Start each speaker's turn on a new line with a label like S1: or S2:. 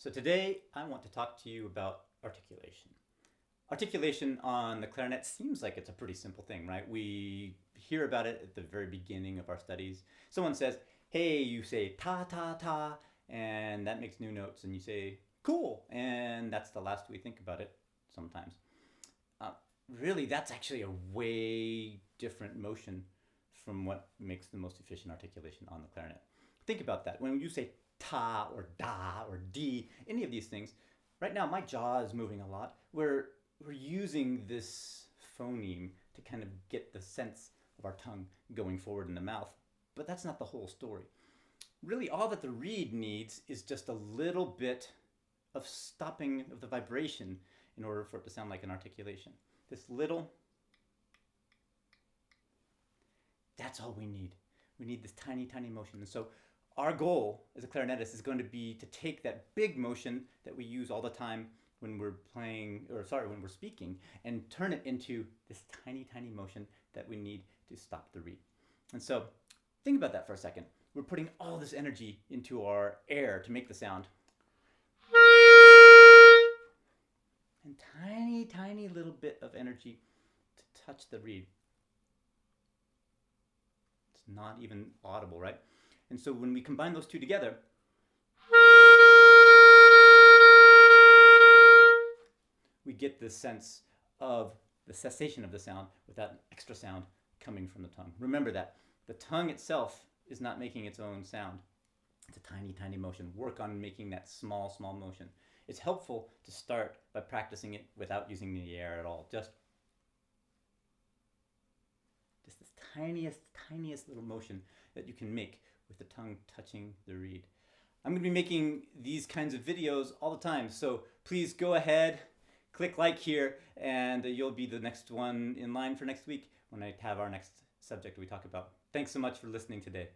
S1: So today I want to talk to you about articulation. Articulation on the clarinet seems like it's a pretty simple thing, right? We hear about it at the very beginning of our studies. Someone says, hey, you say ta ta ta, and that makes new notes, and you say cool, and that's the last we think about it sometimes. Really, that's actually a way different motion from what makes the most efficient articulation on the clarinet. Think about that. When you say ta or da or di, any of these things, right now my jaw is moving a lot. We're using this phoneme to kind of get the sense of our tongue going forward in the mouth, but that's not the whole story. Really, all that the reed needs is just a little bit of stopping of the vibration in order for it to sound like an articulation. This little, that's all we need. We need this tiny, tiny motion. And so our goal as a clarinetist is going to be to take that big motion that we use all the time when we're when we're speaking, and turn it into this tiny, tiny motion that we need to stop the reed. And so think about that for a second. We're putting all this energy into our air to make the sound. And tiny, tiny little bit of energy to touch the reed. It's not even audible, right? And so when we combine those two together, we get this sense of the cessation of the sound with that extra sound coming from the tongue. Remember that. The tongue itself is not making its own sound. It's a tiny, tiny motion. Work on making that small, small motion. It's helpful to start by practicing it without using the air at all. Just this tiniest, tiniest little motion that you can make with the tongue touching the reed. I'm going to be making these kinds of videos all the time, so please go ahead, click like here, and you'll be the next one in line for next week when I have our next subject we talk about. Thanks so much for listening today.